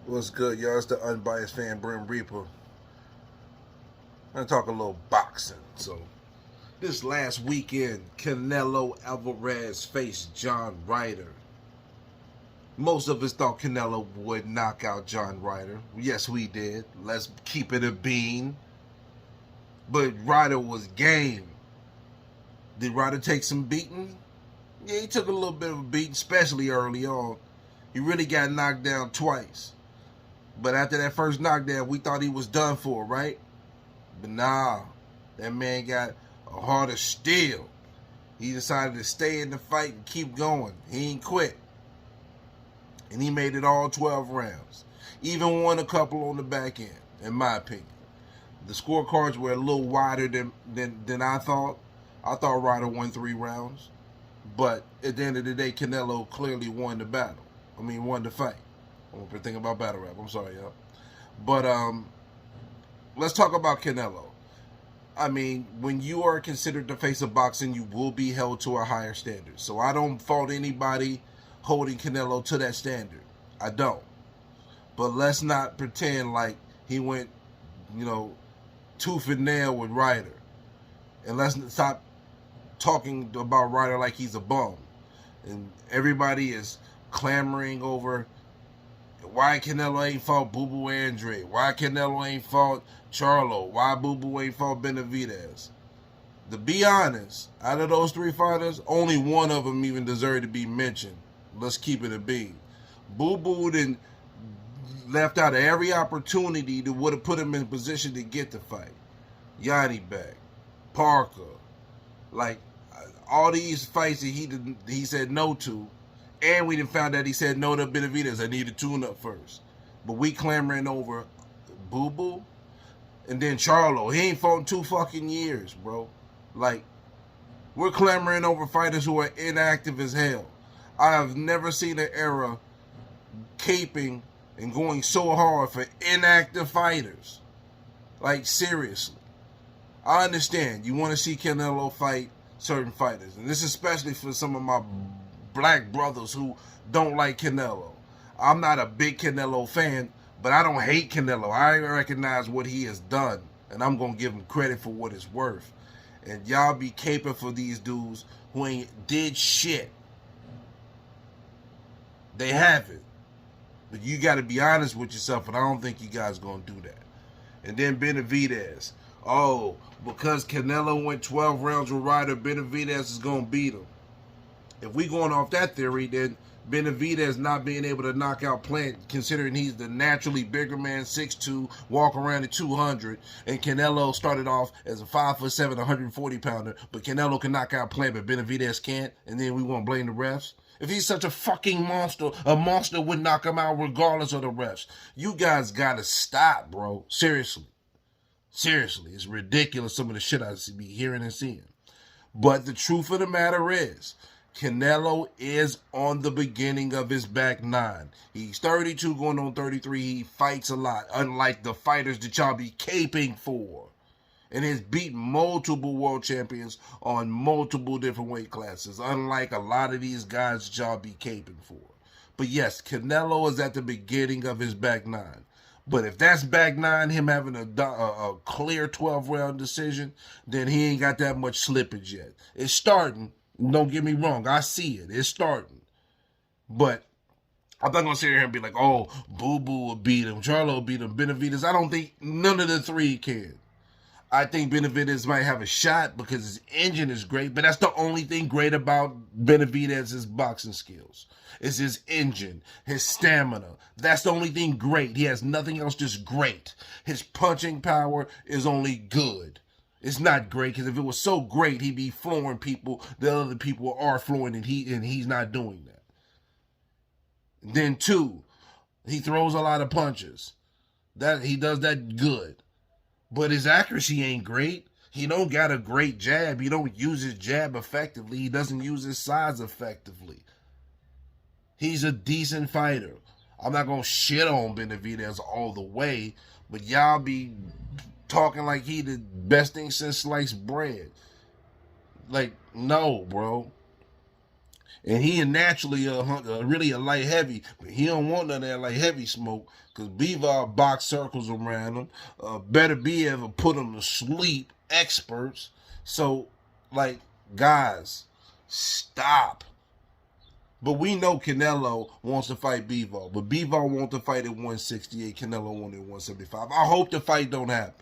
What's good, y'all? It's the Unbiased fan, Brim Reaper. I'm gonna talk a little boxing. So, this last weekend, Canelo Alvarez faced John Ryder. Most of us thought Canelo would knock out John Ryder. Yes, we did. Let's keep it a bean. But Ryder was game. Did Ryder take some beating? Yeah, he took a little bit of a beating, especially early on. He really got knocked down twice. But after that first knockdown, we thought he was done for, right? But nah, that man got a heart of steel. He decided to stay in the fight and keep going. He ain't quit. And he made it all 12 rounds. Even won a couple on the back end, in my opinion. The scorecards were a little wider than I thought. I thought Ryder won 3 rounds. But at the end of the day, Canelo clearly won the battle. Won the fight. I'm thinking about battle rap. I'm sorry, y'all. But let's talk about Canelo. When you are considered the face of boxing, you will be held to a higher standard. So I don't fault anybody holding Canelo to that standard. I don't. But let's not pretend like he went, tooth and nail with Ryder. And let's stop talking about Ryder like he's a bum. And everybody is clamoring over why Canelo ain't fought Boo Boo Andre, why Canelo ain't fought Charlo, why Boo Boo ain't fought Benavidez. To be honest, out of those 3 fighters, only one of them even deserved to be mentioned. Let's keep it a bean. Boo Boo then left out of every opportunity that would have put him in position to get the fight. Yanni back, Parker, all these fights that he said no to. And we done found out he said no to Benavidez. I need a tune-up first. But we clamoring over Boo Boo. And then Charlo. He ain't fought in 2 fucking years, bro. We're clamoring over fighters who are inactive as hell. I have never seen an era caping and going so hard for inactive fighters. Seriously. I understand. You want to see Canelo fight certain fighters. And this is especially for some of my black brothers who don't like Canelo. I'm not a big Canelo fan, but I don't hate Canelo. I recognize what he has done, and I'm going to give him credit for what it's worth. And y'all be caping for these dudes who ain't did shit. They haven't. But you got to be honest with yourself, and I don't think you guys going to do that. And then Benavidez. Oh, because Canelo went 12 rounds with Ryder, Benavidez is going to beat him. If we going off that theory, then Benavidez not being able to knock out Plant, considering he's the naturally bigger man, 6'2", walk around at 200, and Canelo started off as a 5'7", 140-pounder, but Canelo can knock out Plant, but Benavidez can't, and then we want to blame the refs? If he's such a fucking monster, a monster would knock him out regardless of the refs. You guys gotta stop, bro. Seriously. Seriously. It's ridiculous, some of the shit I be hearing and seeing. But the truth of the matter is, Canelo is on the beginning of his back 9. He's 32 going on 33. He fights a lot, unlike the fighters that y'all be caping for. And has beat multiple world champions on multiple different weight classes, unlike a lot of these guys that y'all be caping for. But yes, Canelo is at the beginning of his back 9. But if that's back 9, him having a clear 12-round decision, then he ain't got that much slippage yet. It's starting. Don't get me wrong. I see it. It's starting. But I'm not going to sit here and be like, oh, Boo Boo will beat him. Charlo will beat him. Benavidez. I don't think none of the 3 can. I think Benavidez might have a shot because his engine is great, but that's the only thing great about Benavidez's boxing skills. Is his engine, his stamina. That's the only thing great. He has nothing else just great. His punching power is only good. It's not great, because if it was so great, he'd be flooring people that other people are flooring, and he's not doing that. Then 2, he throws a lot of punches. That he does that good. But his accuracy ain't great. He don't got a great jab. He don't use his jab effectively. He doesn't use his size effectively. He's a decent fighter. I'm not going to shit on Benavidez all the way, but y'all be talking like he the best thing since sliced bread. No, bro. And he naturally really a light heavy, but he don't want none of that light heavy smoke because Bivol box circles around him. Better be ever put him to sleep, experts. So, like, guys, stop. But we know Canelo wants to fight Bivol, but Bivol wants to fight at 168. Canelo wants at 175. I hope the fight don't happen.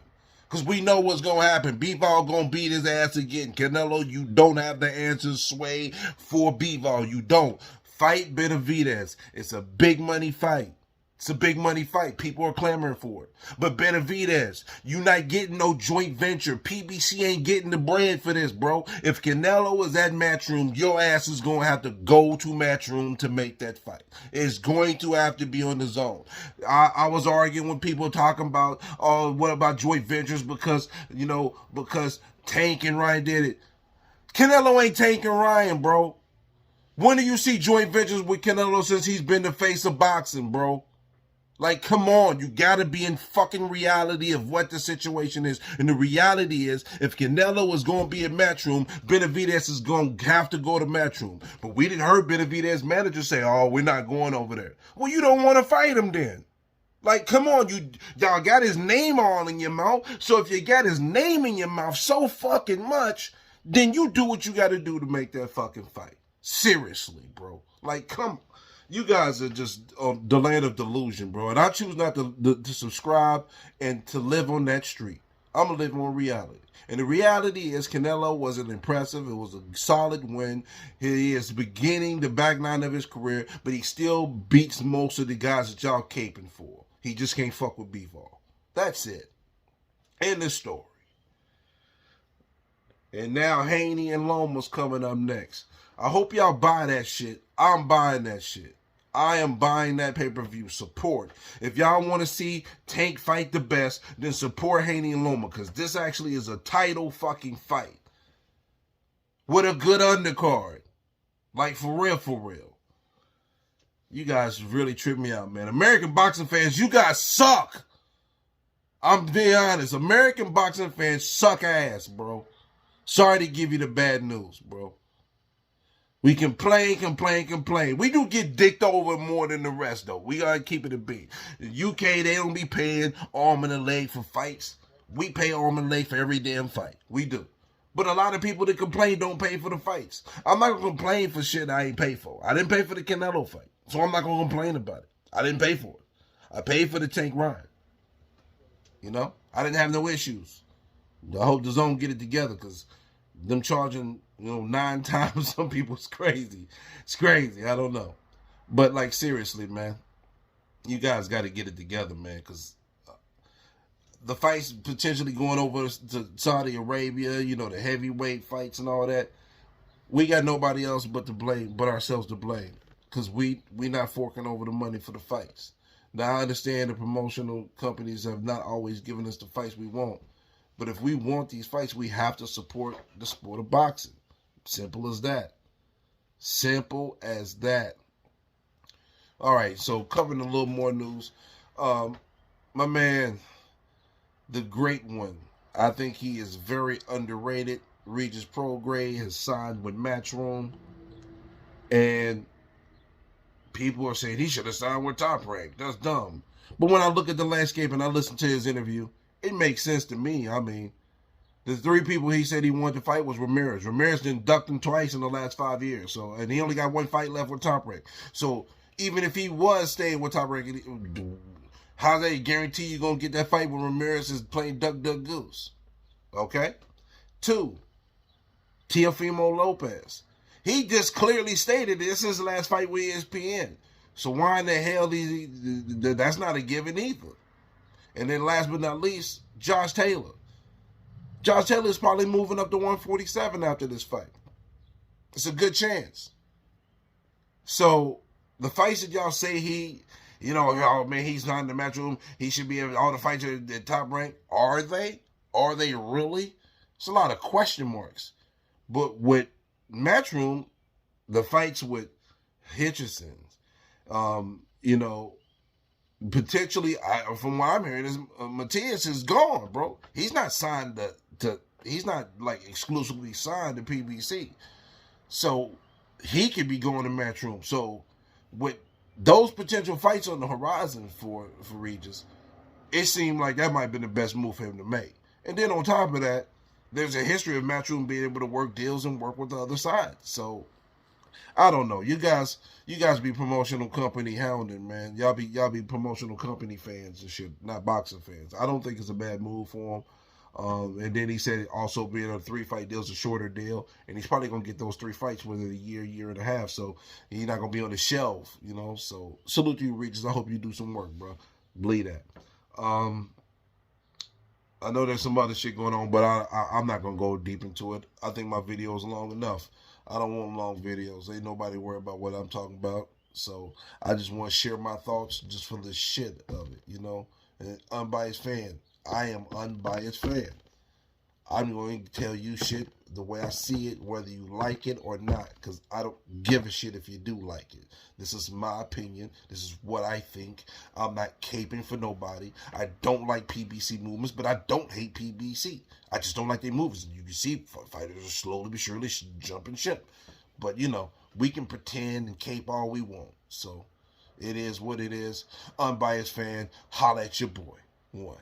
Because we know what's going to happen. Bivol going to beat his ass again. Canelo, you don't have the answers, Sway, for Bivol. You don't. Fight Benavidez. It's a big money fight. It's a big money fight. People are clamoring for it. But Benavidez, you not getting no joint venture. PBC ain't getting the bread for this, bro. If Canelo is at Matchroom, your ass is going to have to go to Matchroom to make that fight. It's going to have to be on the zone. I was arguing with people talking about, oh, what about joint ventures because Tank and Ryan did it. Canelo ain't Tank and Ryan, bro. When do you see joint ventures with Canelo since he's been the face of boxing, bro? Like, come on, you gotta be in fucking reality of what the situation is. And the reality is, if Canelo is gonna be at Matchroom, Benavidez is gonna have to go to Matchroom. But we didn't heard Benavidez's manager say, oh, we're not going over there. Well, you don't want to fight him then. Like, come on, y'all got his name all in your mouth. So if you got his name in your mouth so fucking much, then you do what you gotta do to make that fucking fight. Seriously, bro. Like, come on. You guys are just the land of delusion, bro. And I choose not to subscribe and to live on that street. I'm going to live on reality. And the reality is Canelo wasn't impressive. It was a solid win. He is beginning the back nine of his career, but he still beats most of the guys that y'all caping for. He just can't fuck with Bivol. That's it. End the story. And now Haney and Loma's coming up next. I hope y'all buy that shit. I'm buying that shit. I am buying that pay-per-view. Support. If y'all want to see Tank fight the best, then support Haney and Loma, because this actually is a title fucking fight. With a good undercard. Like, for real, for real. You guys really trip me out, man. American boxing fans, you guys suck. I'm being honest. American boxing fans suck ass, bro. Sorry to give you the bad news, bro. We complain. We do get dicked over more than the rest, though. We gotta keep it a beat. The UK, they don't be paying arm and a leg for fights. We pay arm and a leg for every damn fight. We do. But a lot of people that complain don't pay for the fights. I'm not gonna complain for shit I ain't pay for. I didn't pay for the Canelo fight, so I'm not gonna complain about it. I didn't pay for it. I paid for the Tank Ryan. You know? I didn't have no issues. I hope the zone get it together, because them charging 9 times some people is crazy. It's crazy. I don't know. But, like, seriously, man, you guys got to get it together, man, because the fights potentially going over to Saudi Arabia, the heavyweight fights and all that, we got nobody else but ourselves to blame, because we not forking over the money for the fights. Now, I understand the promotional companies have not always given us the fights we want, but if we want these fights, we have to support the sport of boxing. Simple as that. Simple as that. All right, so covering a little more news. My man, the great one, I think he is very underrated. Regis Prograis has signed with Matchroom. And people are saying he should have signed with Top Rank. That's dumb. But when I look at the landscape and I listen to his interview, it makes sense to me. I mean, the 3 people he said he wanted to fight was Ramirez. Ramirez done ducked him twice in the last 5 years. And he only got 1 fight left with Top Rank. So even if he was staying with Top Rank, how's that guarantee you're going to get that fight when Ramirez is playing duck, duck, goose? Okay? 2, Teofimo Lopez. He just clearly stated this is his last fight with ESPN. So why in the hell that's not a given either. And then last but not least, Josh Taylor. Josh Taylor is probably moving up to 147 after this fight. It's a good chance. So the fights that y'all say oh man, he's not in the Matchroom, he should be able all the fights at Top Rank. Are they? Are they really? It's a lot of question marks. But with Matchroom, the fights with Hitchison, potentially, from what I'm hearing, is Matias is gone, bro. He's not signed he's not like exclusively signed to PBC. So he could be going to Matchroom. So with those potential fights on the horizon for Regis, it seemed like that might have been the best move for him to make. And then on top of that, there's a history of Matchroom being able to work deals and work with the other side. So I don't know. You guys be promotional company hounding, man. Y'all be promotional company fans and shit, not boxing fans. I don't think it's a bad move for him. And then he said also being a 3-fight deal is a shorter deal, and he's probably gonna get those 3 fights within a year and a half. So he's not gonna be on the shelf, you know. So salute to you, Regis. I hope you do some work, bro. Bleed that. I know there's some other shit going on, but I'm not gonna go deep into it. I think my video is long enough. I don't want long videos. Ain't nobody worried about what I'm talking about. So I just want to share my thoughts just for the shit of it, you know. And unbiased fan. I am unbiased fan. I'm going to tell you shit the way I see it, whether you like it or not, because I don't give a shit if you do like it. This is my opinion. This is what I think. I'm not caping for nobody. I don't like PBC movements, but I don't hate PBC. I just don't like their moves. You can see fighters are slowly but surely jumping ship. But, you know, we can pretend and cape all we want. So, it is what it is. Unbiased fan, holla at your boy. One.